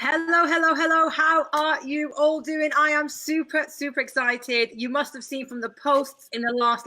Hello, hello, hello. How are you all doing? I am super, super excited. You must have seen from the posts in the last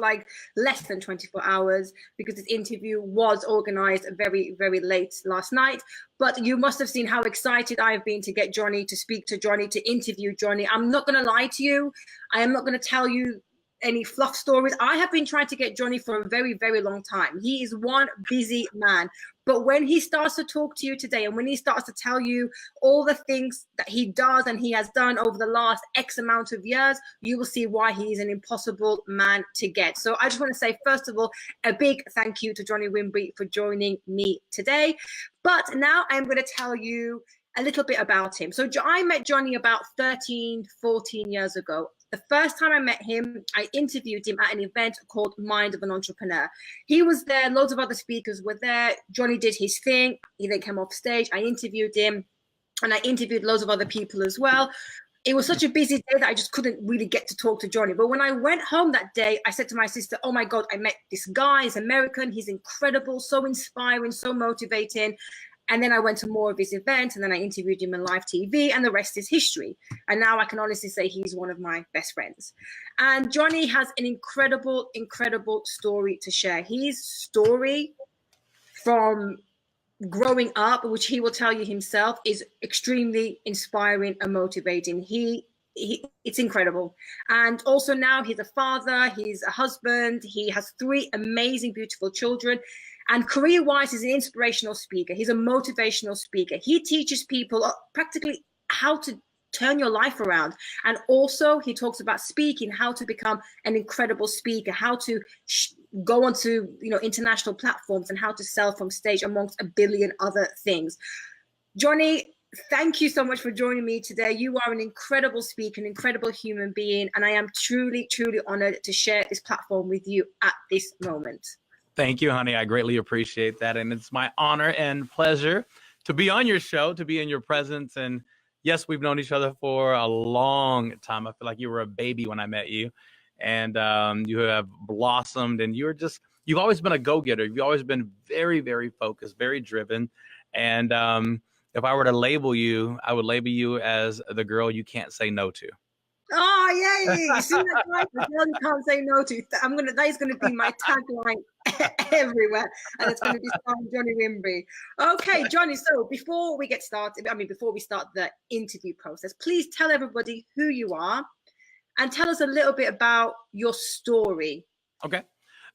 less than 24 hours because this interview was organized very, very late last night. But you must have seen how excited I've been to get Johnny, to speak to Johnny, to interview Johnny. I'm not going to lie to you. I am not going to tell you any fluff stories. I have been trying to get Johnny for a very, very long time. He is one busy man. But when he starts to talk to you today and when he starts to tell you all the things that he does and he has done over the last X amount of years, you will see why he is an impossible man to get. So I just want to say, first of all, a big thank you to Johnny Wimbrey for joining me today. But now I'm going to tell you a little bit about him. So I met Johnny about 13, 14 years ago. The first time I met him, I interviewed him at an event called Mind of an Entrepreneur. He was there, loads of other speakers were there. Johnny did his thing. He then came off stage. I interviewed him and I interviewed loads of other people as well. It was such a busy day that I just couldn't really get to talk to Johnny. But when I went home that day, I said to my sister, oh my God, I met this guy. He's American. He's incredible, so inspiring, so motivating. And then I went to more of his events and then I interviewed him on live TV and the rest is history. And now I can honestly say he's one of my best friends. And Johnny has an incredible, incredible story to share. His story from growing up, which he will tell you himself, is extremely inspiring and motivating. It's incredible. And also now he's a father, he's a husband, he has 3 amazing, beautiful children. And career-wise, he's an inspirational speaker. He's a motivational speaker. He teaches people practically how to turn your life around. And also he talks about speaking, how to become an incredible speaker, how to go onto international platforms and how to sell from stage, amongst a billion other things. Johnny, thank you so much for joining me today. You are an incredible speaker, an incredible human being, and I am truly, truly honored to share this platform with you at this moment. Thank you, Hanieh. I greatly appreciate that. And it's my honor and pleasure to be on your show, to be in your presence. And yes, we've known each other for a long time. I feel like you were a baby when I met you. And you have blossomed and you've always been a go-getter. You've always been very, very focused, very driven. And if I were to label you, I would label you as the girl you can't say no to. Oh yeah. You see that, right? The girl you can't say no to. That is gonna be my tagline everywhere, and it's gonna be Johnny Wimbrey. Okay, Johnny. So before we get started, before we start the interview process, please tell everybody who you are, and tell us a little bit about your story. Okay.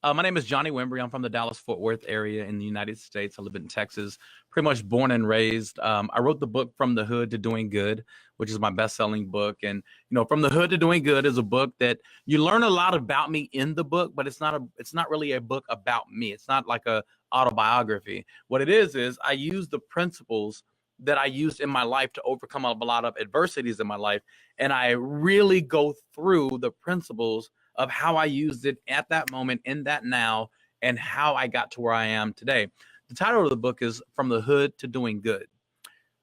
My name is Johnny Wimbrey. I'm from the Dallas-Fort Worth area in the United States. I live in Texas, pretty much born and raised. I wrote the book From the Hood to Doing Good, which is my best-selling book. And, From the Hood to Doing Good is a book that you learn a lot about me in the book, but it's not really a book about me. It's not like a autobiography. What it is I use the principles that I used in my life to overcome a lot of adversities in my life. And I really go through the principles of how I used it at that moment, in that now, and how I got to where I am today. The title of the book is From the Hood to Doing Good.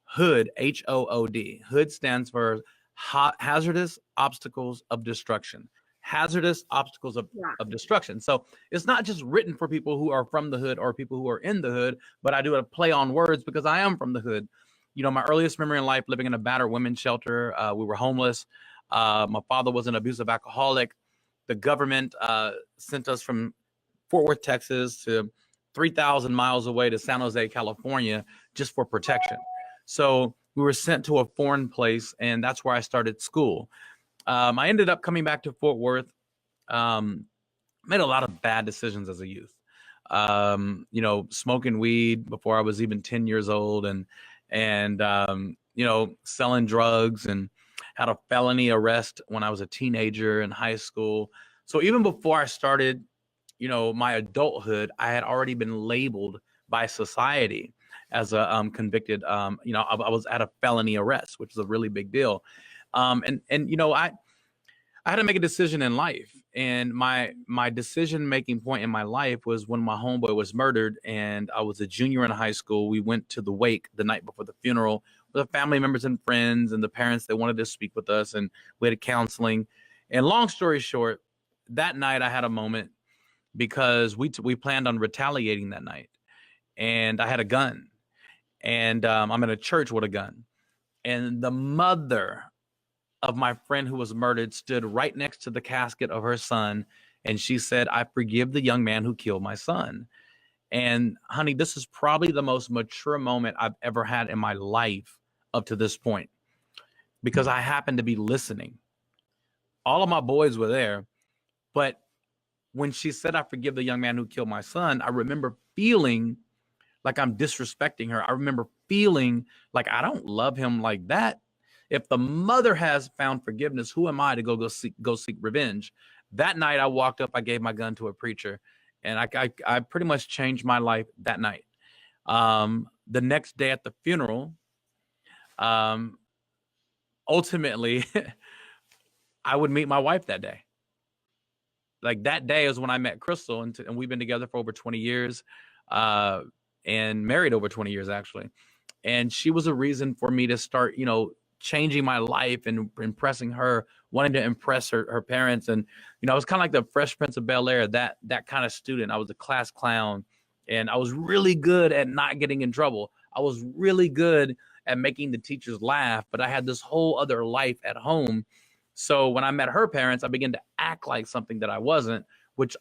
Hood, H-O-O-D. Hood stands for hazardous obstacles of destruction. Hazardous obstacles of destruction. So it's not just written for people who are from the hood or people who are in the hood, but I do a play on words because I am from the hood. My earliest memory in life, living in a battered women's shelter. We were homeless. My father was an abusive alcoholic. The government sent us from Fort Worth, Texas to 3,000 miles away to San Jose, California, just for protection. So we were sent to a foreign place, and that's where I started school. I ended up coming back to Fort Worth, made a lot of bad decisions as a youth. Smoking weed before I was even 10 years old and selling drugs, and had a felony arrest when I was a teenager in high school. So even before I started, my adulthood, I had already been labeled by society as a convicted, I was at a felony arrest, which is a really big deal. I had to make a decision in life, and my decision-making point in my life was when my homeboy was murdered, and I was a junior in high school. We went to the wake the night before the funeral with the family members and friends and the parents. They wanted to speak with us, and we had counseling. And long story short, that night I had a moment because we planned on retaliating that night, and I had a gun, and I'm in a church with a gun. And the mother of my friend who was murdered stood right next to the casket of her son. And she said, I forgive the young man who killed my son. And honey, this is probably the most mature moment I've ever had in my life up to this point, because I happened to be listening. All of my boys were there, but when she said, I forgive the young man who killed my son, I remember feeling like I'm disrespecting her. I remember feeling like I don't love him like that. If the mother has found forgiveness, who am I to go seek revenge? That night I walked up, I gave my gun to a preacher, and I pretty much changed my life that night. The next day at the funeral, ultimately, I would meet my wife that day. Like that day is when I met Crystal, and we've been together for over 20 years, and married over 20 years actually. And she was a reason for me to start, changing my life and impressing her, wanting to impress her parents. And, I was kind of like the Fresh Prince of Bel-Air, that kind of student. I was a class clown, and I was really good at not getting in trouble. I was really good at making the teachers laugh, but I had this whole other life at home. So when I met her parents, I began to act like something that I wasn't, which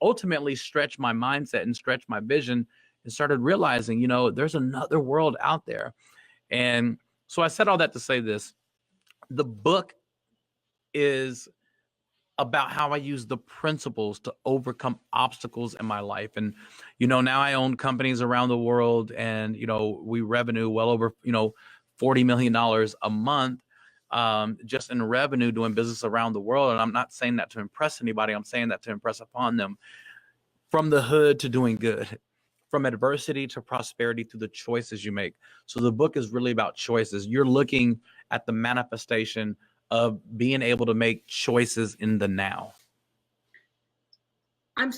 ultimately stretched my mindset and stretched my vision, and started realizing, there's another world out there. And so I said all that to say this. The book is about how I use the principles to overcome obstacles in my life. And, now I own companies around the world, and, we revenue well over, $40 million a month, just in revenue doing business around the world. And I'm not saying that to impress anybody. I'm saying that to impress upon them. From the hood to doing good, from adversity to prosperity, through the choices you make. So the book is really about choices. You're looking at the manifestation of being able to make choices in the now. I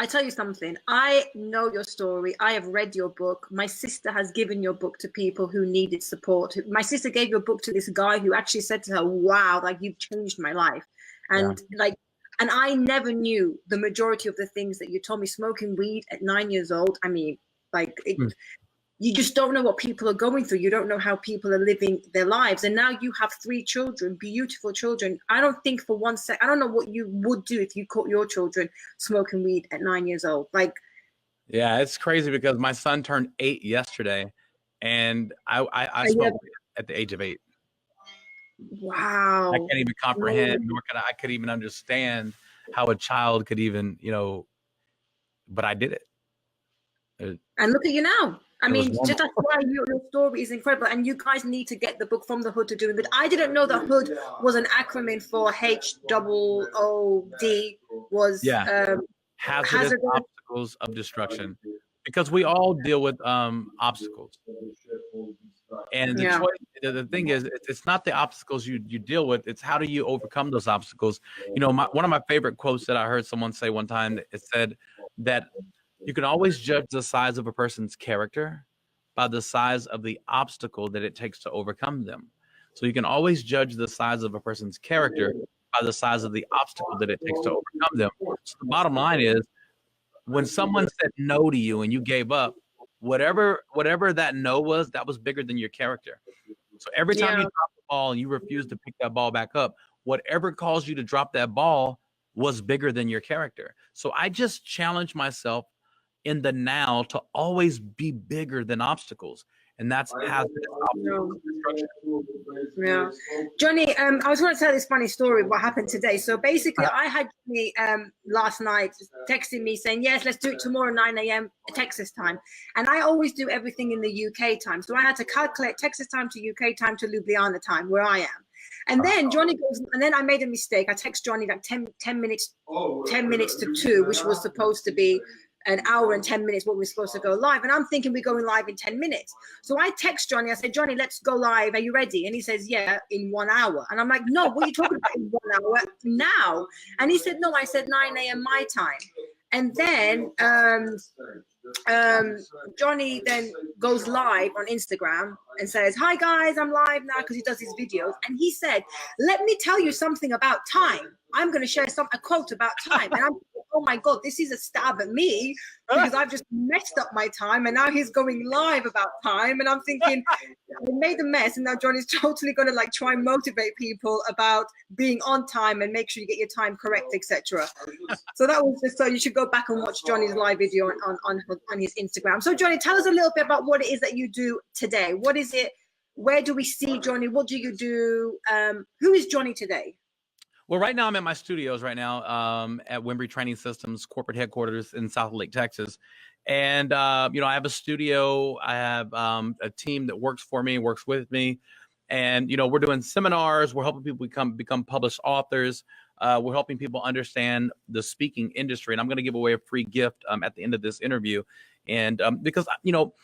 tell you something. I know your story. I have read your book. My sister has given your book to people who needed support. My sister gave your book to this guy who actually said to her, wow, like, you've changed my life. And and I never knew the majority of the things that you told me. Smoking weed at 9 years old. I mean, you just don't know what people are going through. You don't know how people are living their lives. And now you have 3 children, beautiful children. I don't think for one second, I don't know what you would do if you caught your children smoking weed at 9 years old. Yeah, it's crazy because my son turned 8 yesterday, and I smoked at the age of 8. Wow. I can't even comprehend, nor I could even understand how a child could even, but I did it. And look at you now. I mean, just that's why your story is incredible. And you guys need to get the book From the Hood to Doing Good. I didn't know that HOOD was an acronym for HOOD, was hazardous obstacles of destruction. Because we all deal with obstacles. And the thing is, it's not the obstacles you deal with, it's how do you overcome those obstacles. One of my favorite quotes that I heard someone say one time, it said that you can always judge the size of a person's character by the size of the obstacle that it takes to overcome them. So you can always judge the size of a person's character by the size of the obstacle that it takes to overcome them. So the bottom line is, when someone said no to you and you gave up, whatever that no was, that was bigger than your character. So every time you drop the ball and you refuse to pick that ball back up, whatever caused you to drop that ball was bigger than your character. So I just challenge myself in the now to always be bigger than obstacles. And that's yeah. Johnny, I was going to tell this funny story of what happened today. So basically, I had Johnny last night texting me saying, yes, let's do it tomorrow, 9 a.m. Texas time. And I always do everything in the UK time. So I had to calculate Texas time to UK time to Ljubljana time, where I am. And then Johnny goes, and then I made a mistake. I text Johnny like 10 minutes to 2, which was supposed to be an hour and 10 minutes what we're supposed to go live. And I'm thinking we're going live in 10 minutes. So I text Johnny, I said, Johnny, let's go live. Are you ready? And he says, yeah, in 1 hour. And I'm like, no, what are you talking about in 1 hour now? And he said, no, I said 9 a.m. my time. And then Johnny then goes live on Instagram and says, hi guys, I'm live now, because he does his videos. And he said, let me tell you something about time. I'm going to share a quote about time. And I'm oh my God, this is a stab at me because I've just messed up my time, and now he's going live about time, and I'm thinking, I made a mess, and now Johnny's totally going to like try and motivate people about being on time and make sure you get your time correct, etc. So that was just, so you should go back and watch Johnny's live video on his Instagram. So Johnny, tell us a little bit about what it is that you do today. What is it? Where do we see Johnny? What do you do? Who is Johnny today? Well, right now I'm at my studios right now at Wimbrey Training Systems corporate headquarters in South Lake, Texas. And, you know, I have a studio. I have a team that works for me, works with me. And, you know, we're doing seminars. We're helping people become published authors. We're helping people understand the speaking industry. And I'm going to give away a free gift at the end of this interview. And because, you know,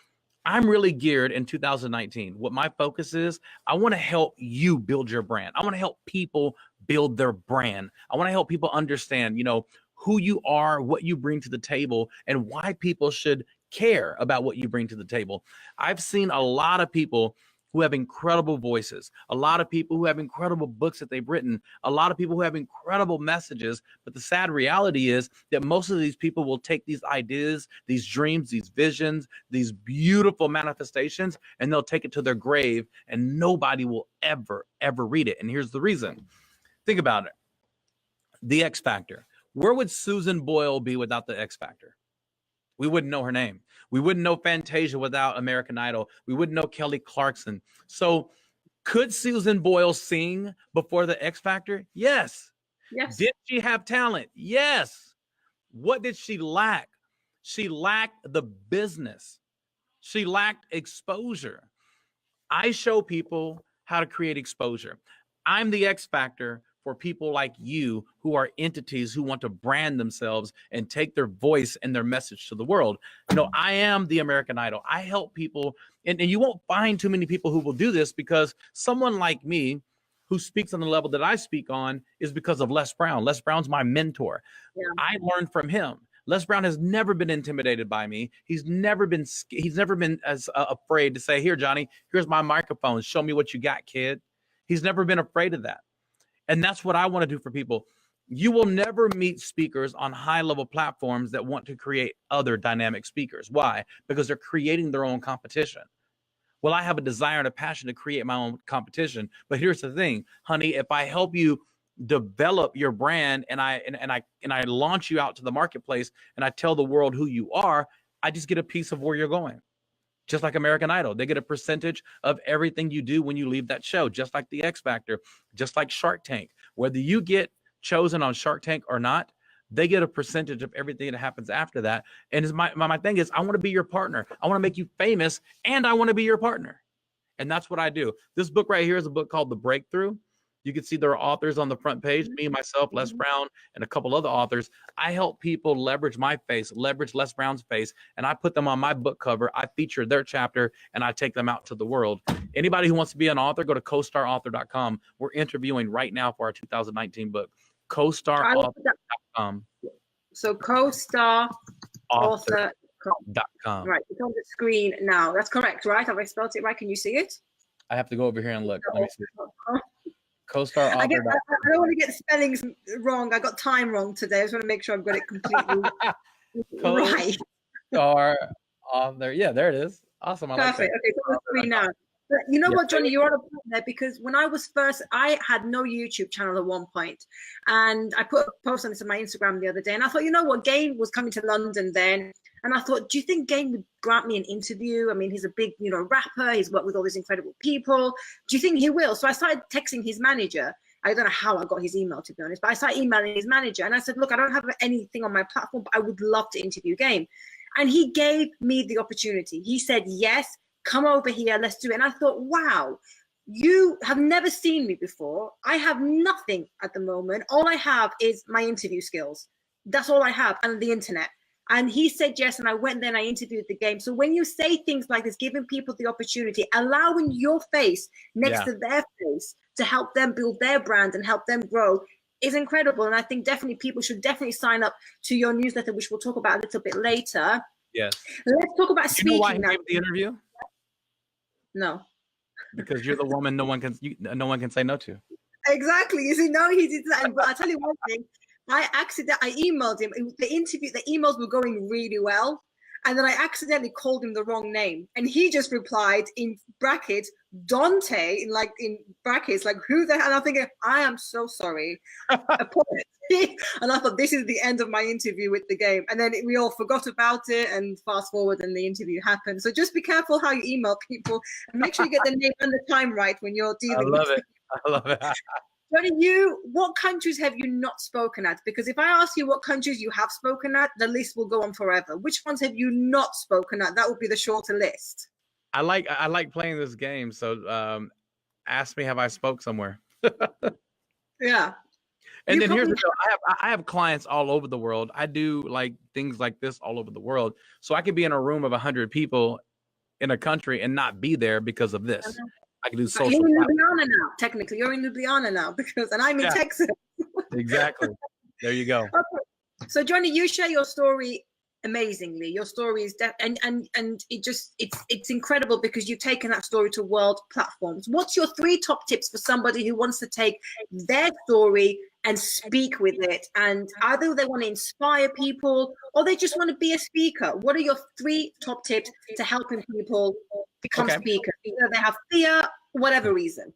I'm really geared in 2019. What my focus is, I want to help you build your brand. I want to help people build their brand. I want to help people understand, you know, who you are, what you bring to the table, and why people should care about what you bring to the table. I've seen a lot of people who have incredible voices, a lot of people who have incredible books that they've written, a lot of people who have incredible messages. But the sad reality is that most of these people will take these ideas, these dreams, these visions, these beautiful manifestations, and they'll take it to their grave, and nobody will ever read it. And here's the reason. Think about it. The X Factor. Where would Susan Boyle be without the X Factor? We wouldn't know her name. We wouldn't know Fantasia without American Idol. We wouldn't know Kelly Clarkson. So could Susan Boyle sing before the X Factor? Yes. Yes. Did she have talent? Yes. What did she lack? She lacked the business. She lacked exposure. I show people how to create exposure. I'm the X Factor for people like you who are entities who want to brand themselves and take their voice and their message to the world. You know, I am the American Idol. I help people, and you won't find too many people who will do this, because someone like me who speaks on the level that I speak on is because of Les Brown. Les Brown's my mentor. Yeah. I learned from him. Les Brown has never been intimidated by me. He's never been as afraid to say, here, Johnny, here's my microphone. Show me what you got, kid. He's never been afraid of that. And that's what I want to do for people. You will never meet speakers on high-level platforms that want to create other dynamic speakers. Why? Because they're creating their own competition. Well, I have a desire and a passion to create my own competition. But here's the thing, honey, if I help you develop your brand and I launch you out to the marketplace and I tell the world who you are, I just get a piece of where you're going. Just like American Idol, they get a percentage of everything you do when you leave that show, just like the X Factor, just like Shark Tank. Whether you get chosen on Shark Tank or not, they get a percentage of everything that happens after that. And my thing is, I want to be your partner. I want to make you famous, and I want to be your partner. And that's what I do. This book right here is a book called The Breakthrough. You can see there are authors on the front page, me, myself, Les Brown, and a couple other authors. I help people leverage my face, leverage Les Brown's face, and I put them on my book cover. I feature their chapter, and I take them out to the world. Anybody who wants to be an author, go to costarauthor.com. We're interviewing right now for our 2019 book, costarauthor.com. So costarauthor.com. Right, it's on the screen now. That's correct, right? Have I spelled it right? Can you see it? I have to go over here and look. Let me see. Co-star author. I don't want to get spellings wrong. I got time wrong today. I just want to make sure I've got it completely right. Co-star author. Yeah, there it is. Awesome. I Perfect. Like that. Okay, so it's free now. But you know what, Johnny, you're on a point there, because when I was first, I had no YouTube channel at one point, and I put a post on this on my Instagram the other day, and I thought, you know what, Gain was coming to London then, and I thought, do you think Gain would grant me an interview? I mean, he's a big, you know, rapper. He's worked with all these incredible people. Do you think he will? So I started texting his manager. I don't know how I got his email, to be honest, but I started emailing his manager, and I said, look, I don't have anything on my platform, but I would love to interview Gain. And he gave me the opportunity. He said, yes, come over here, let's do it. And I thought, wow, you have never seen me before. I have nothing at the moment. All I have is my interview skills. That's all I have, and the internet. And he said yes, and I went there and I interviewed the Game. So when you say things like this, giving people the opportunity, allowing your face next to their face to help them build their brand and help them grow is incredible. And I think definitely people should definitely sign up to your newsletter, which we'll talk about a little bit later. Yes. Let's talk about speaking. You know why he now. gave the interview? No. Because you're the woman no one can say no to. Exactly. You see, no, he did that. But I'll tell you one thing. I emailed him. The emails were going really well. And then I accidentally called him the wrong name. And he just replied in brackets, Dante, in brackets, like, who the hell? And I'm thinking, I am so sorry. Apology. And I thought, this is the end of my interview with the game. And then we all forgot about it, and fast forward and the interview happened. So just be careful how you email people, and make sure you get the name and the time right when you're dealing with it. I love it. Johnny, what countries have you not spoken at? Because if I ask you what countries you have spoken at, the list will go on forever. Which ones have you not spoken at? That would be the shorter list. I like playing this game. So ask me, have I spoke somewhere? Yeah. And then here's the deal. I have clients all over the world. I do like things like this all over the world. So I could be in a room of 100 people in a country and not be there because of this. I can do social. You're in Ljubljana now, technically. You're in Ljubljana now, and I'm in Texas. Exactly. There you go. Okay. So Johnny, you share your story amazingly. Your story is and it's incredible because you've taken that story to world platforms. What's your 3 top tips for somebody who wants to take their story and speak with it? And either they want to inspire people or they just want to be a speaker. What are your 3 top tips to helping people become speakers? Either they have fear, whatever reason.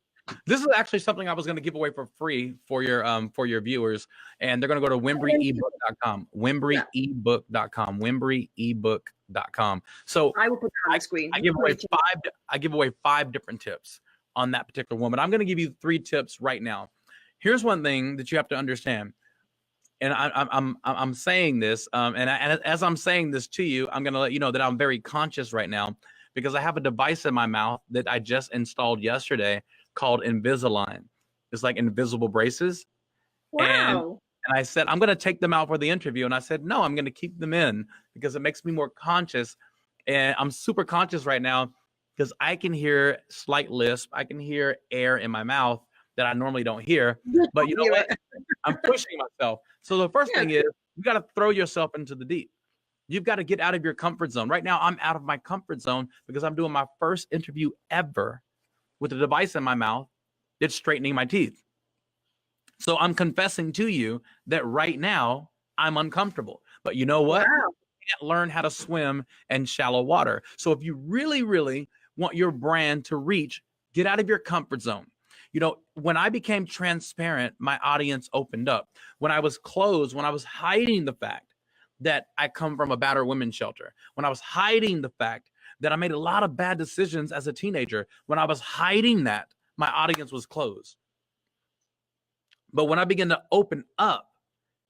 This is actually something I was going to give away for free for your viewers, and they're going to go to WimbreyEbook.com. WimbreyEbook.com. WimbreyEbook.com. So I will put that on the screen. I give away 5 different tips on that particular woman. I'm going to give you 3 tips right now. Here's one thing that you have to understand, and I'm saying this, and as I'm saying this to you, I'm going to let you know that I'm very conscious right now because I have a device in my mouth that I just installed yesterday called Invisalign. It's like invisible braces. Wow. And I said, I'm going to take them out for the interview. And I said, no, I'm going to keep them in because it makes me more conscious. And I'm super conscious right now because I can hear slight lisp. I can hear air in my mouth that I normally don't hear. But you know what? I'm pushing myself. So the first thing is you got to throw yourself into the deep. You've got to get out of your comfort zone. Right now, I'm out of my comfort zone because I'm doing my first interview ever with a device in my mouth that's straightening my teeth. So I'm confessing to you that right now I'm uncomfortable. But you know what? Wow. You can't learn how to swim in shallow water. So if you really, really want your brand to reach, get out of your comfort zone. You know, when I became transparent, my audience opened up. When I was closed, when I was hiding the fact that I come from a battered women's shelter, when I was hiding the fact that I made a lot of bad decisions as a teenager, when I was hiding that, my audience was closed. But when I began to open up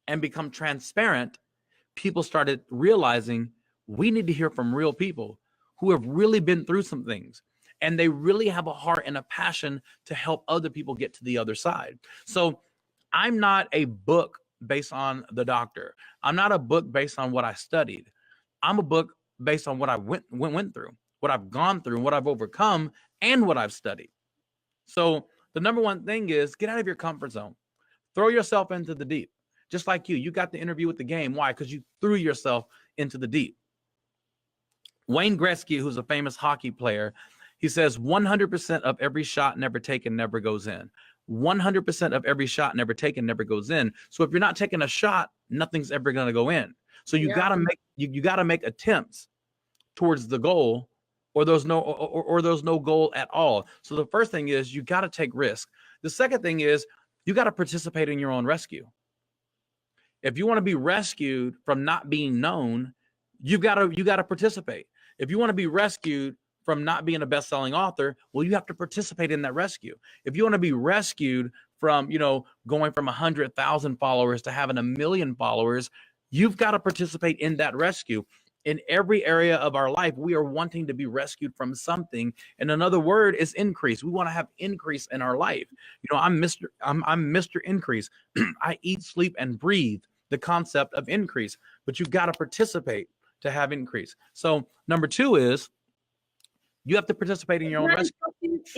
and become transparent, people started realizing we need to hear from real people who have really been through some things. And they really have a heart and a passion to help other people get to the other side. So I'm not a book based on the doctor. I'm not a book based on what I studied. I'm a book based on what I went through, what I've gone through, what I've overcome, and what I've studied. So the number one thing is get out of your comfort zone. Throw yourself into the deep. Just like you got the interview with the game. Why? Because you threw yourself into the deep. Wayne Gretzky, who's a famous hockey player, he says 100% of every shot never taken never goes in. 100% of every shot never taken never goes in. So if you're not taking a shot, nothing's ever going to go in. So you gotta make attempts towards the goal, or there's no goal at all. So the first thing is you got to take risk. The second thing is you got to participate in your own rescue. If you want to be rescued from not being known, you got to participate. If you want to be rescued from not being a best-selling author, well, you have to participate in that rescue. If you want to be rescued from, going from 100,000 followers to having 1 million followers, you've got to participate in that rescue. In every area of our life, we are wanting to be rescued from something. And another word is increase. We want to have increase in our life. I'm Mr. Increase. I eat, sleep, and breathe the concept of increase, but you've got to participate to have increase. So number 2 is you have to participate in your own rescue.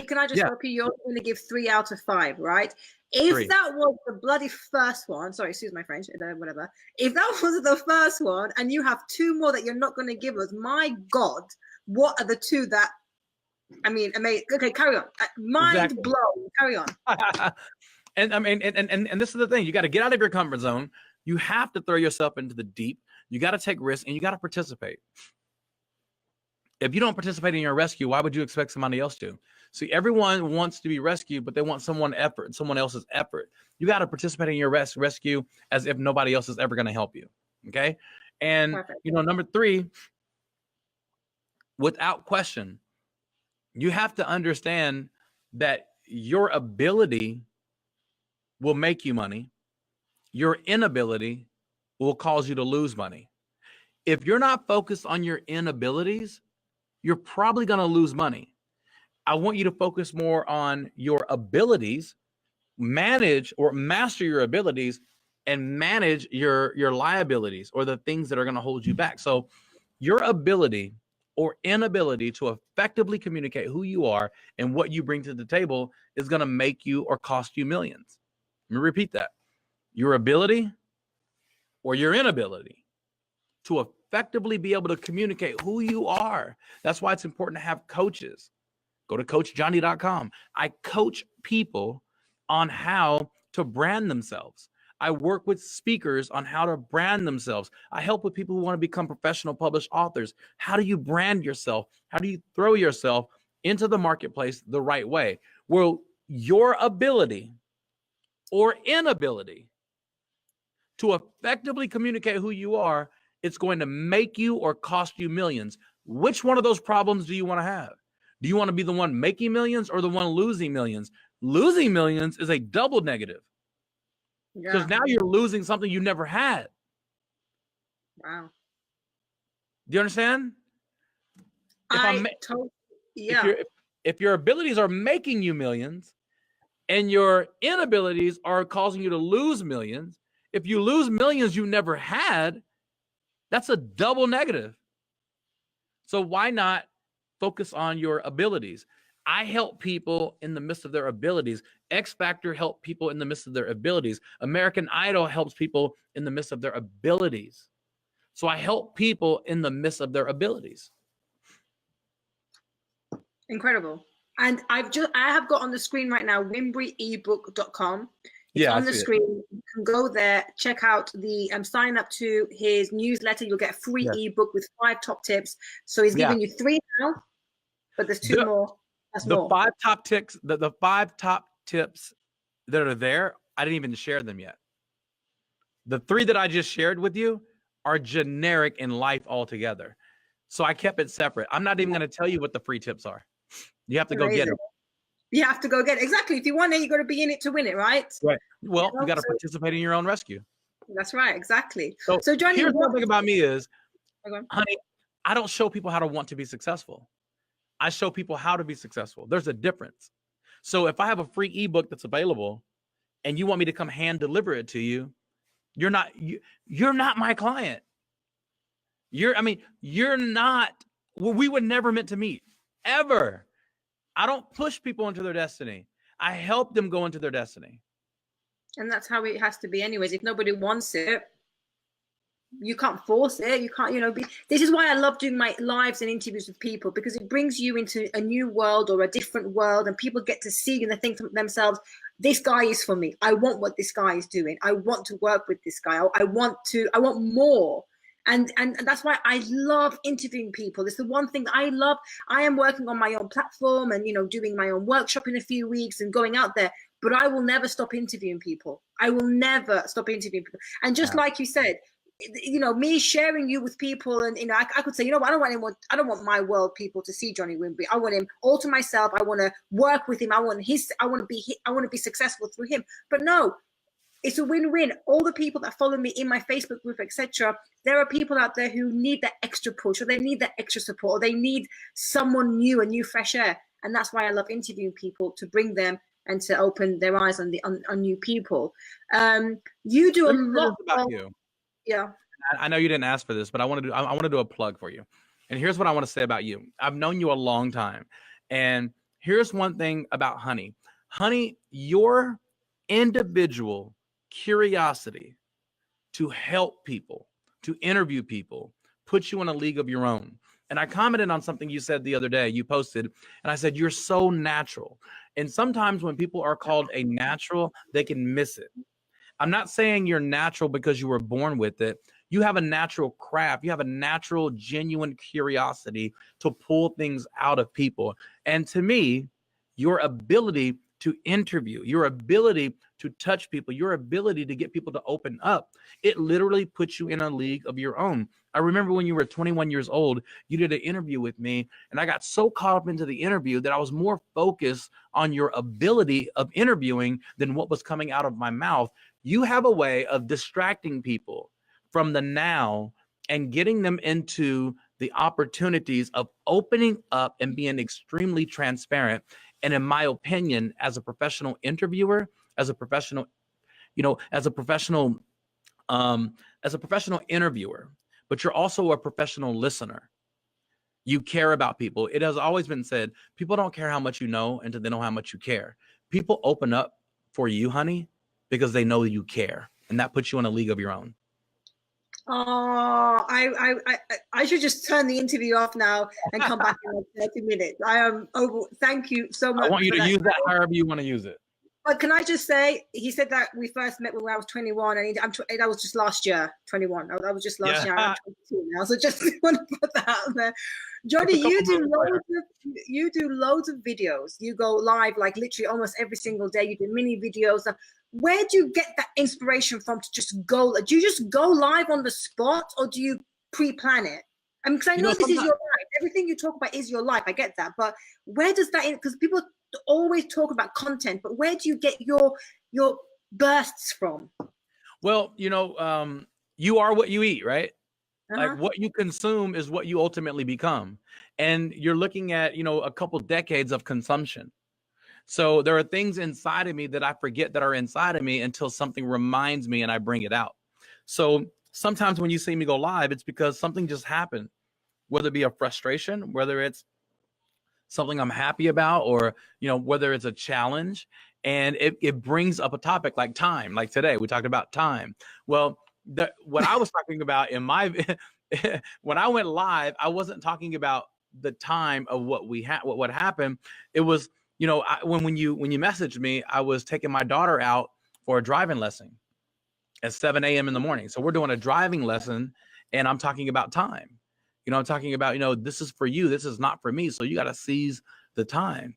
Can I just help you? You're going to give 3 out of 5, right? If that was the bloody first one, sorry, excuse my French, whatever. If that was the first one and you have 2 more that you're not going to give us, my God, what are the 2 that, amazing. Okay, carry on. Mind blown. Carry on. And this is the thing. You got to get out of your comfort zone. You have to throw yourself into the deep. You got to take risks and you got to participate. If you don't participate in your rescue, why would you expect somebody else to? See, everyone wants to be rescued, but they want someone else's effort. You got to participate in your rescue as if nobody else is ever going to help you. Okay. And, Perfect. number 3, without question, you have to understand that your ability will make you money. Your inability will cause you to lose money. If you're not focused on your inabilities, you're probably going to lose money. I want you to focus more on your abilities, manage or master your abilities, and manage your liabilities or the things that are going to hold you back. So your ability or inability to effectively communicate who you are and what you bring to the table is going to make you or cost you millions. Let me repeat that. Your ability or your inability to effectively be able to communicate who you are. That's why it's important to have coaches. Go to coachjohnny.com. I coach people on how to brand themselves. I work with speakers on how to brand themselves. I help with people who want to become professional published authors. How do you brand yourself? How do you throw yourself into the marketplace the right way? Well, your ability or inability to effectively communicate who you are, it's going to make you or cost you millions. Which one of those problems do you want to have? Do you want to be the one making millions or the one losing millions? Losing millions is a double negative because now you're losing something you never had. Wow. Do you understand? If your abilities are making you millions and your inabilities are causing you to lose millions, if you lose millions you never had, that's a double negative. So why not focus on your abilities? I help people in the midst of their abilities. X Factor helps people in the midst of their abilities. American Idol helps people in the midst of their abilities. So I help people in the midst of their abilities. Incredible. And I have got on the screen right now, wimbreyebook.com. It's on the screen. You can go there, check out the sign up to his newsletter. You'll get a free ebook with 5 top tips. So he's giving you 3 now, but there's 2 more. That's the more. 5 top tips, the 5 top tips that are there, I didn't even share them yet. The 3 that I just shared with you are generic in life altogether. So I kept it separate. I'm not even going to tell you what the free tips are. You have to go get it. You have to go get it. Exactly. If you want it, you got to be in it to win it, right? Right. Well, you got to participate in your own rescue. That's right. Exactly. So Johnny, here's one thing about me is, honey, I don't show people how to want to be successful. I show people how to be successful. There's a difference. So if I have a free ebook that's available and you want me to come hand deliver it to you, you're not my client. You're not, well, we were never meant to meet, ever. I don't push people into their destiny. I help them go into their destiny. And that's how it has to be anyways. If nobody wants it, you can't force it. You can't, this is why I love doing my lives and interviews with people, because it brings you into a new world or a different world, and people get to see and they think to themselves, this guy is for me. I want what this guy is doing. I want to work with this guy. I want more. And that's why I love interviewing people. It's the one thing that I love. I am working on my own platform and, doing my own workshop in a few weeks and going out there, but I will never stop interviewing people. I will never stop interviewing people. And just like you said, me sharing you with people, and I could say, I don't want my world people to see Johnny Wimbrey. I want him all to myself. I want to work with him. I want to be successful through him. But no, it's a win-win. All the people that follow me in my Facebook group, etc., there are people out there who need that extra push, or they need that extra support, or they need someone new, a new fresh air. And that's why I love interviewing people, to bring them and to open their eyes on new people. You do a lot about you. Yeah. I know you didn't ask for this, but I want to do a plug for you. And here's what I want to say about you. I've known you a long time. And here's one thing about Hanieh. Hanieh, your individual curiosity to help people, to interview people, puts you in a league of your own. And I commented on something you said the other day. You posted, and I said, you're so natural. And sometimes when people are called a natural, they can miss it. I'm not saying you're natural because you were born with it. You have a natural craft. You have a natural, genuine curiosity to pull things out of people. And to me, your ability to interview, your ability to touch people, your ability to get people to open up, it literally puts you in a league of your own. I remember when you were 21 years old, you did an interview with me, and I got so caught up into the interview that I was more focused on your ability of interviewing than what was coming out of my mouth. You have a way of distracting people from the now and getting them into the opportunities of opening up and being extremely transparent. And in my opinion, as a professional interviewer, as a professional, as a professional interviewer, but you're also a professional listener. You care about people. It has always been said, people don't care how much you know until they know how much you care. People open up for you, honey, because they know you care. And that puts you in a league of your own. Oh, I should just turn the interview off now and come back in like 30 minutes. I am over. Thank you so much. I want you to use that however you want to use it. But can I just say, he said that we first met when I was 21, and that was just last year, 21. That was just last year. I'm 22 now, so just want to put that out there. Johnny, you do loads of videos. You go live like literally almost every single day. You do mini videos. Where do you get that inspiration from to just go? Do you just go live on the spot, or do you pre-plan it? I mean, because I know this is your life. Everything you talk about is your life. I get that, but where does that? Because people always talk about content, but where do you get your bursts from? Well, you are what you eat, right? Like what you consume is what you ultimately become. And you're looking at, a couple decades of consumption. So there are things inside of me that I forget that are inside of me until something reminds me and I bring it out. So sometimes when you see me go live, it's because something just happened, whether it be a frustration, whether it's something I'm happy about, or, whether it's a challenge, and it brings up a topic like time. Like today, we talked about time. Well, what I was talking about in my, when I went live, I wasn't talking about the time of what happened. It was, when you messaged me, I was taking my daughter out for a driving lesson at 7 a.m. in the morning. So we're doing a driving lesson, and I'm talking about time. I'm talking about, this is for you. This is not for me. So you got to seize the time.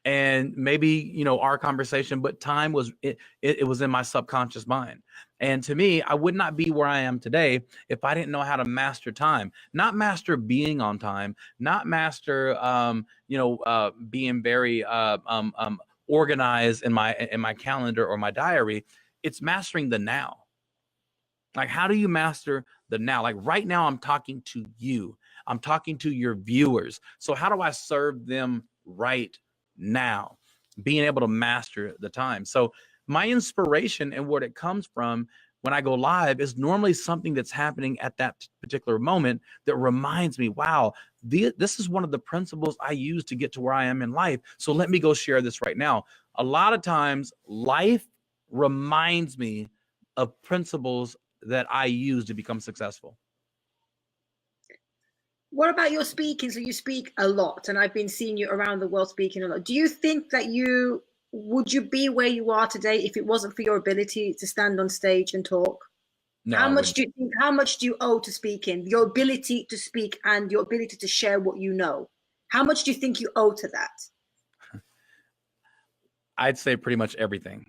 And maybe, our conversation, but time was, it was in my subconscious mind. And to me, I would not be where I am today if I didn't know how to master time, not master being on time, not master, being very organized in my calendar or my diary. It's mastering the now. Like, how do you master the now? Like right now, I'm talking to you. I'm talking to your viewers. So how do I serve them right now? Being able to master the time. So my inspiration and where it comes from when I go live is normally something that's happening at that particular moment that reminds me, wow, this is one of the principles I use to get to where I am in life. So let me go share this right now. A lot of times life reminds me of principles that I use to become successful. What about your speaking? So you speak a lot, and I've been seeing you around the world speaking a lot. Do you think that would you be where you are today if it wasn't for your ability to stand on stage and talk? No. How much do you owe to speaking? Your ability to speak and your ability to share what you know. How much do you think you owe to that? I'd say pretty much everything.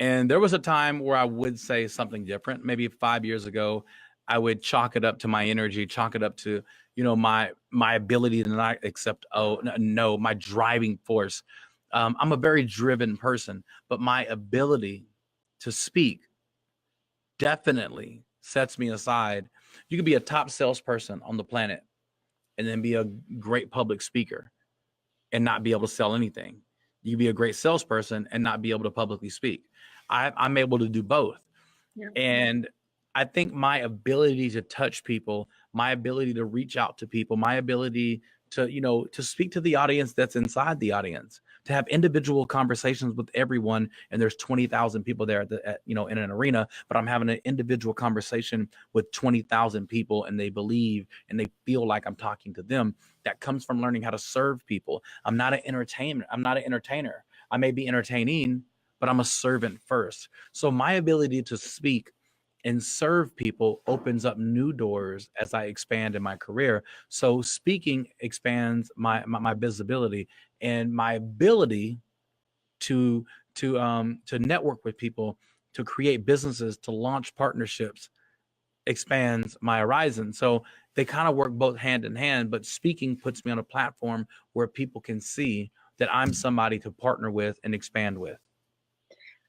And there was a time where I would say something different. Maybe 5 years ago, I would chalk it up to my energy, chalk it up to, my ability to not accept, my driving force. I'm a very driven person, but my ability to speak definitely sets me aside. You could be a top salesperson on the planet and then be a great public speaker and not be able to sell anything. You could be a great salesperson and not be able to publicly speak. I'm able to do both. Yeah. And I think my ability to touch people, my ability to reach out to people, my ability to, to speak to the audience that's inside the audience, to have individual conversations with everyone. And there's 20,000 people there in an arena, but I'm having an individual conversation with 20,000 people, and they believe and they feel like I'm talking to them. That comes from learning how to serve people. I'm not an entertainer. I may be entertaining, but I'm a servant first. So my ability to speak and serve people opens up new doors as I expand in my career. So speaking expands my visibility and my ability to to network with people, to create businesses, to launch partnerships expands my horizon. So they kind of work both hand in hand, but speaking puts me on a platform where people can see that I'm somebody to partner with and expand with.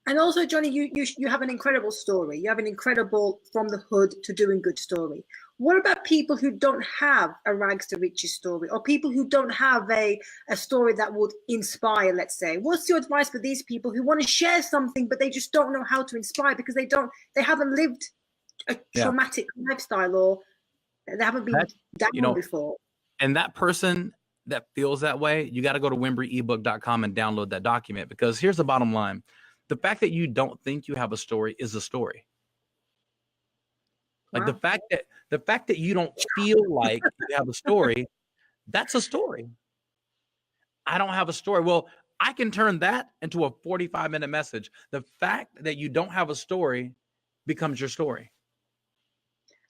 And also, Johnny, you have an incredible story. You have an incredible from the hood to doing good story. What about people who don't have a rags to riches story, or people who don't have a story that would inspire, let's say? What's your advice for these people who want to share something, but they just don't know how to inspire because they haven't lived a traumatic lifestyle, or they haven't been down before? And that person that feels that way, you got to go to wimbreyebook.com and download that document, because here's the bottom line. The fact that you don't think you have a story is a story. Like the fact that you don't feel like you have a story, that's a story. I don't have a story. Well, I can turn that into a 45-minute message. The fact that you don't have a story becomes your story.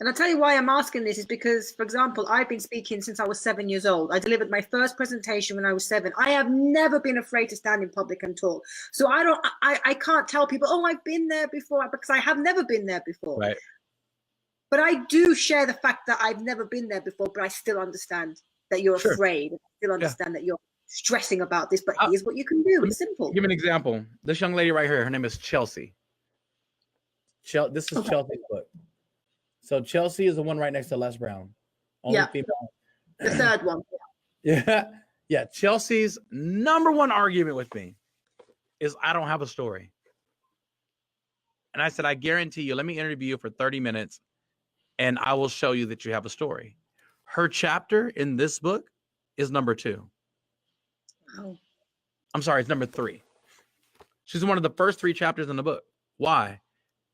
And I'll tell you why I'm asking this is because, for example, I've been speaking since I was 7 years old. I delivered my first presentation when I was 7. I have never been afraid to stand in public and talk. So I can't tell people, oh, I've been there before, because I have never been there before. Right. But I do share the fact that I've never been there before, but I still understand that you're afraid. I still understand that you're stressing about this, but here's what you can do. It's simple. Give me an example. This young lady right here, her name is Chelsea. This is Chelsea's book. So Chelsea is the one right next to Les Brown. Only female. The third one. Yeah. Chelsea's number one argument with me is I don't have a story. And I said, I guarantee you, let me interview you for 30 minutes and I will show you that you have a story. Her chapter in this book is number 2. Oh. I'm sorry, it's number 3. She's one of the first 3 chapters in the book. Why?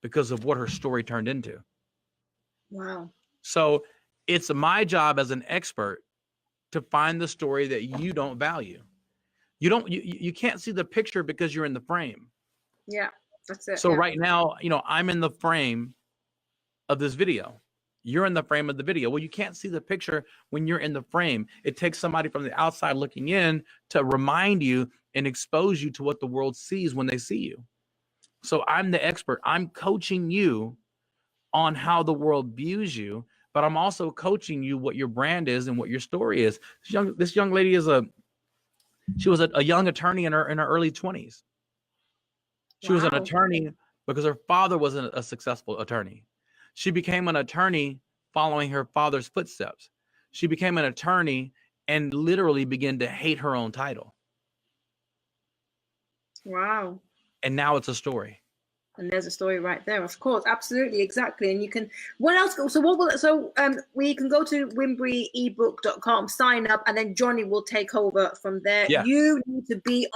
Because of what her story turned into. Wow. So it's my job as an expert to find the story that you don't value. You can't see the picture because you're in the frame. Yeah, that's it. So right now, I'm in the frame of this video. You're in the frame of the video. Well, you can't see the picture when you're in the frame. It takes somebody from the outside looking in to remind you and expose you to what the world sees when they see you. So I'm the expert. I'm coaching you on how the world views you, but I'm also coaching you what your brand is and what your story is. This young lady was a young attorney in her early 20s. She was an attorney because her father was a successful attorney. She became an attorney following her father's footsteps. She became an attorney and literally began to hate her own title. Wow. And now it's a story. And there's a story right there, of course, absolutely, exactly. And you can, what else? We can go to wimbreyebook.com, sign up, and then Johnny will take over from there. Yeah. You need to be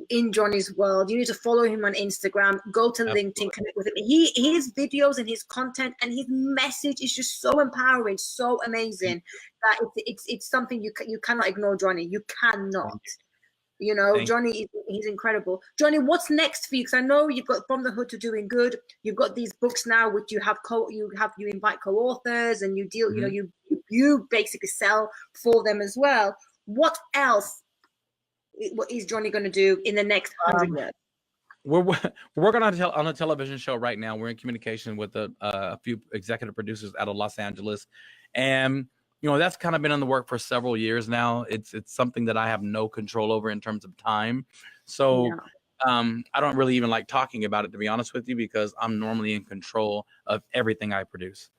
in Johnny's world. You need to follow him on Instagram, go to LinkedIn, connect with him. His videos and his content and his message is just so empowering, so amazing that it's something you cannot ignore, Johnny. You cannot. Johnny, he's incredible. Johnny, what's next for you? Because I know you've got From the Hood to Doing Good. You've got these books now, which you invite co-authors, and you deal. Mm-hmm. You basically sell for them as well. What else? What is Johnny going to do in the next 100 years? We're working on a television show right now. We're in communication with a few executive producers out of Los Angeles, and that's kind of been in the work for several years now. It's something that I have no control over in terms of time. So I don't really even like talking about it, to be honest with you, because I'm normally in control of everything I produce.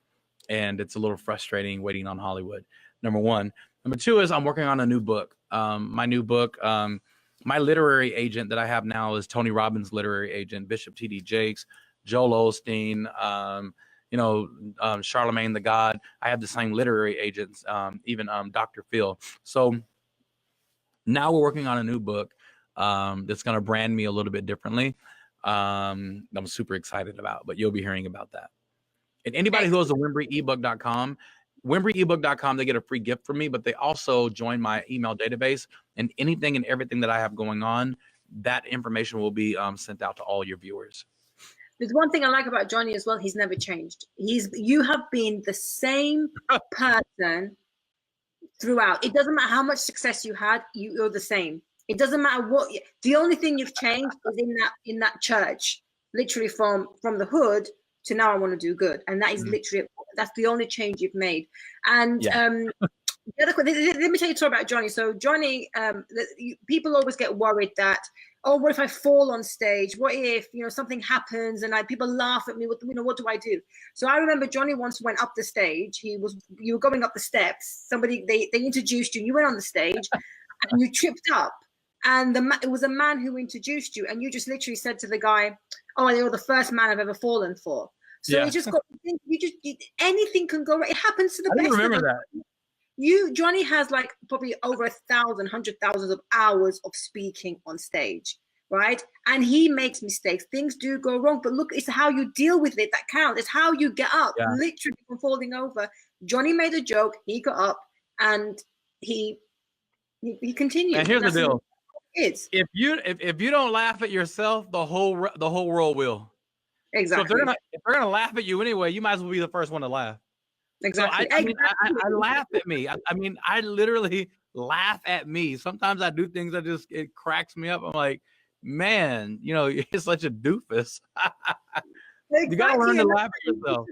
And it's a little frustrating waiting on Hollywood, number one. Number two is I'm working on a new book. My new book, my literary agent that I have now is Tony Robbins' literary agent, Bishop T.D. Jakes, Joel Osteen, Charlemagne the God. I have the same literary agents, even Dr. Phil. So now we're working on a new book that's going to brand me a little bit differently. I'm super excited about, but you'll be hearing about that. And anybody who goes to wimbreyebook.com, they get a free gift from me, but they also join my email database, and anything and everything that I have going on, that information will be sent out to all your viewers. There's one thing I like about Johnny as well. He's never changed. You have been the same person throughout. It doesn't matter how much success you had, you're the same. It doesn't matter what. The only thing you've changed is in that church, literally from the hood to now I want to do good, and that is literally, that's the only change you've made. And the other, let me tell you a story about Johnny. So Johnny, people always get worried that, oh, what if I fall on stage? What if, you know, something happens and people laugh at me? What do I do? So I remember Johnny once went up the stage. You were going up the steps. Somebody, they introduced you. You went on the stage and you tripped up. And it was a man who introduced you, and you just literally said to the guy, "Oh, you're the first man I've ever fallen for." So you just got to think, anything can go right. It happens to the best. I remember that. Johnny has like probably over 1,000, 100,000 of hours of speaking on stage, right? And he makes mistakes. Things do go wrong, but look, it's how you deal with it that counts. It's how you get up, literally from falling over. Johnny made a joke. He got up and he continued. And here's the deal. If you don't laugh at yourself, the whole world will. Exactly. So if they're gonna laugh at you anyway, you might as well be the first one to laugh. Exactly. So I laugh at me. I literally laugh at me. Sometimes I do things that it cracks me up. I'm like, man, you know, you're such a doofus. You gotta learn to laugh at yourself.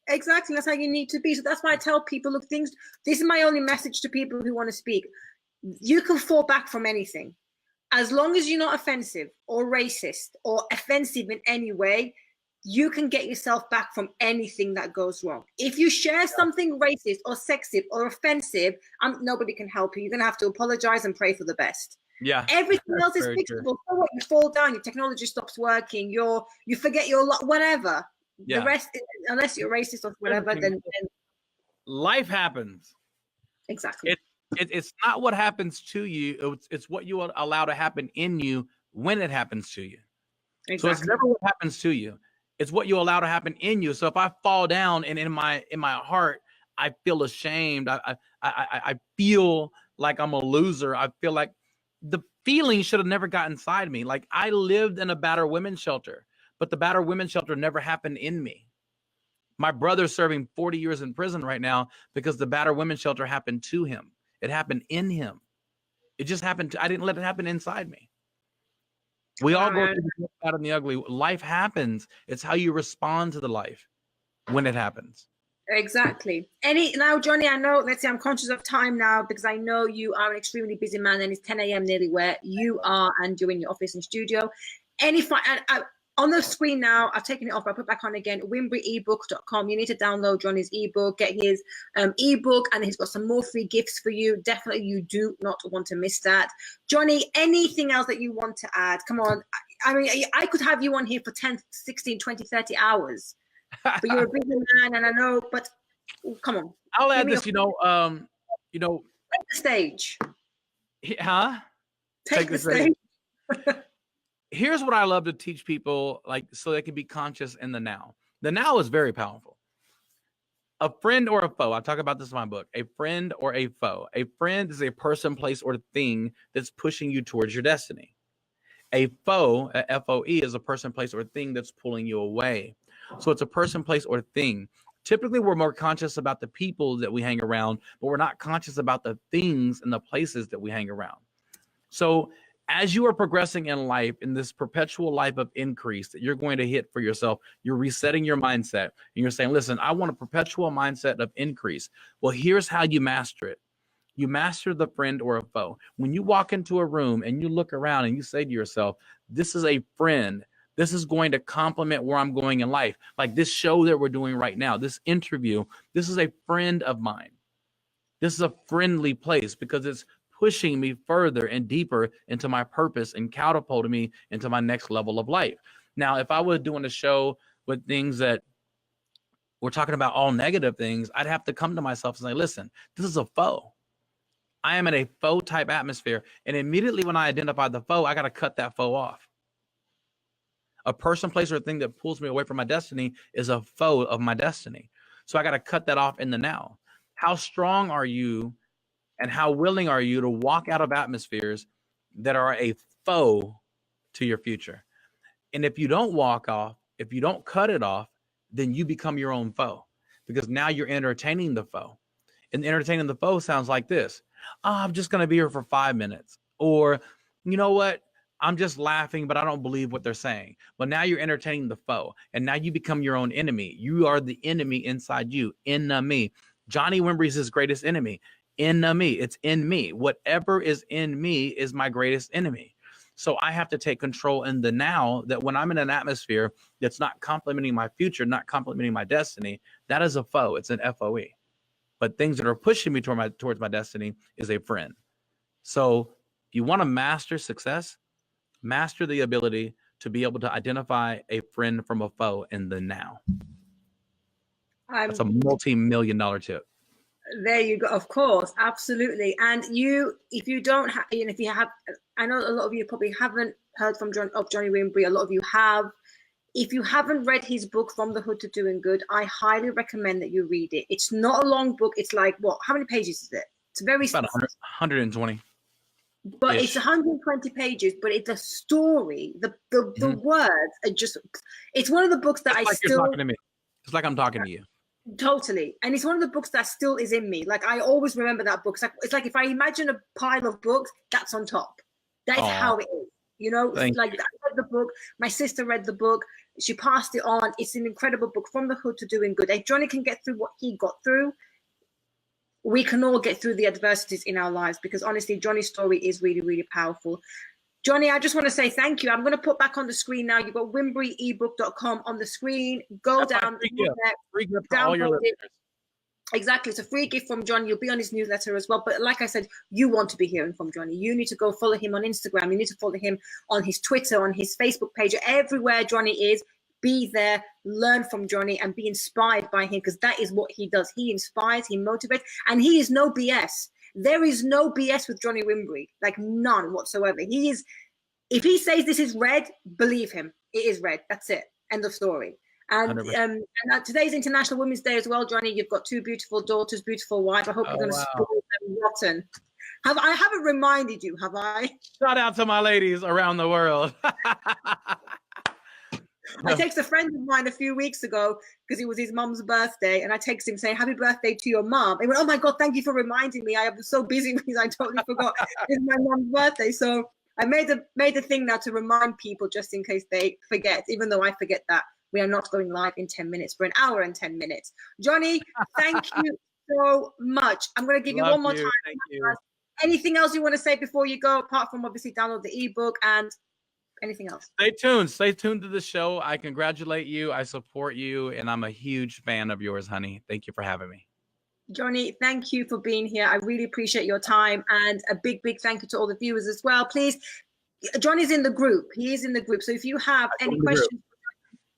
Exactly. That's how you need to be. So that's why I tell people, look, this is my only message to people who want to speak. You can fall back from anything. As long as you're not offensive or racist or offensive in any way, you can get yourself back from anything that goes wrong. If you share something racist or sexist or offensive, nobody can help you. You're going to have to apologize and pray for the best. Yeah. Everything else is fixable. So what? You fall down, your technology stops working, you forget your whatever. Yeah. The rest, unless you're racist or whatever, then life happens. Exactly. It's not what happens to you. It's what you allow to happen in you when it happens to you. Exactly. So it's never what happens to you. It's what you allow to happen in you. So if I fall down and in my heart, I feel ashamed. I feel like I'm a loser. I feel like the feeling should have never got inside me. Like I lived in a battered women's shelter, but the battered women's shelter never happened in me. My brother's serving 40 years in prison right now because the battered women's shelter happened to him. It happened in him. It just happened. I didn't let it happen inside me. We all go through the good, bad, and the ugly. Life happens. It's how you respond to the life when it happens. Exactly. Now, Johnny, I know, let's say I'm conscious of time now because I know you are an extremely busy man and it's 10 a.m. nearly where you are and you're in your office and studio. On the screen now, I've taken it off, I'll put it back on again, wimbreyebook.com. You need to download Johnny's ebook, get his ebook, and he's got some more free gifts for you. Definitely, you do not want to miss that. Johnny, anything else that you want to add? Come on. I mean, I could have you on here for 10, 16, 20, 30 hours. But you're a busy man, and I know, but come on. I'll add this, take the stage. Huh? Take the stage. Here's what I love to teach people, like, so they can be conscious in the now. The now is very powerful. A friend or a foe. I talk about this in my book. A friend or a foe. A friend is a person, place, or thing that's pushing you towards your destiny. A foe, a F-O-E, is a person, place, or thing that's pulling you away. So it's a person, place, or thing. Typically, we're more conscious about the people that we hang around, but we're not conscious about the things and the places that we hang around. So as you are progressing in life, in this perpetual life of increase that you're going to hit for yourself, you're resetting your mindset and you're saying, listen, I want a perpetual mindset of increase. Well, here's how you master it. You master the friend or a foe. When you walk into a room and you look around and you say to yourself, this is a friend. This is going to complement where I'm going in life. Like this show that we're doing right now, this interview, this is a friend of mine. This is a friendly place because it's pushing me further and deeper into my purpose and catapulting me into my next level of life. Now, if I was doing a show with things that we're talking about all negative things, I'd have to come to myself and say, listen, this is a foe. I am in a foe type atmosphere. And immediately when I identify the foe, I got to cut that foe off. A person, place, or thing that pulls me away from my destiny is a foe of my destiny. So I got to cut that off in the now. How strong are you and how willing are you to walk out of atmospheres that are a foe to your future. And if you don't walk off, if you don't cut it off, then you become your own foe, because now you're entertaining the foe. And entertaining the foe sounds like this. Oh, I'm just going to be here for 5 minutes. Or, you know what? I'm just laughing, but I don't believe what they're saying. But now you're entertaining the foe. And now you become your own enemy. You are the enemy inside you. Enemy. Johnny Wimbrey is his greatest enemy. Enemy. It's in me. Whatever is in me is my greatest enemy. So I have to take control in the now, that when I'm in an atmosphere that's not complementing my future, not complementing my destiny, that is a foe. It's an FOE. But things that are pushing me towards my destiny is a friend. So if you want to master success, master the ability to be able to identify a friend from a foe in the now. That's a multi-million-dollar tip. There you go. Of course, absolutely. And if you don't have, if you have, I know a lot of you probably haven't heard from Johnny Wimbrey. A lot of you have. If you haven't read his book, From the Hood to Doing Good, I highly recommend that you read it. It's not a long book. It's like, what? How many pages is it? It's very about 120. But it's 120 pages. But it's a story. The words are just. It's one of the books that it's you're talking to me. It's like I'm talking to you. Totally. And it's one of the books that still is in me. Like, I always remember that book. It's like if I imagine a pile of books, that's on top. That is how it is. You know, like I read the book. My sister read the book. She passed it on. It's an incredible book, From the Hood to Doing Good. If Johnny can get through what he got through, we can all get through the adversities in our lives, because honestly, Johnny's story is really, really powerful. Johnny, I just want to say thank you. I'm going to put back on the screen now. You've got WimbreyEbook.com on the screen. Go down. Free gift for all your listeners. Exactly. It's a free gift from Johnny. You'll be on his newsletter as well. But like I said, you want to be hearing from Johnny. You need to go follow him on Instagram. You need to follow him on his Twitter, on his Facebook page, everywhere Johnny is. Be there, learn from Johnny, and be inspired by him, because that is what he does. He inspires, he motivates, and he is no BS. There is no BS with Johnny Wimbrey, like none whatsoever. He is, if he says this is red, believe him. It is red. That's it. End of story. And today's International Women's Day as well, Johnny. You've got two beautiful daughters, beautiful wife. I hope you're going to spoil them rotten. I haven't reminded you, have I? Shout out to my ladies around the world. I texted a friend of mine a few weeks ago because it was his mum's birthday, and I texted him saying, "Happy birthday to your mum." He went, "Oh my God, thank you for reminding me. I was so busy because I totally forgot it's my mum's birthday." So I made a thing now to remind people just in case they forget, even though I forget that we are not going live in 10 minutes, for an hour and 10 minutes. Johnny, thank you so much. I'm going to give you one more time. Thank you. Anything else you want to say before you go, apart from obviously download the ebook and anything else? Stay tuned to the show. I congratulate you, I support you, and I'm a huge fan of yours, honey. Thank you for having me. Johnny, thank you for being here. I really appreciate your time, and a big thank you to all the viewers as well. Please, Johnny's in the group. He is in the group. So if you have any questions,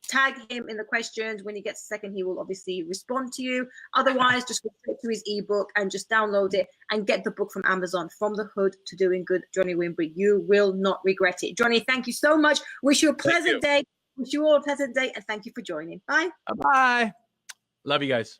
tag him in the questions. When he gets a second, he will obviously respond to you. Otherwise, just go straight to his ebook and just download it and get the book from Amazon, From the Hood to Doing Good, Johnny Wimbrey. You will not regret it. Johnny, thank you so much. Wish you a pleasant day. Wish you all a pleasant day, and thank you for joining. Bye. Bye. Love you guys.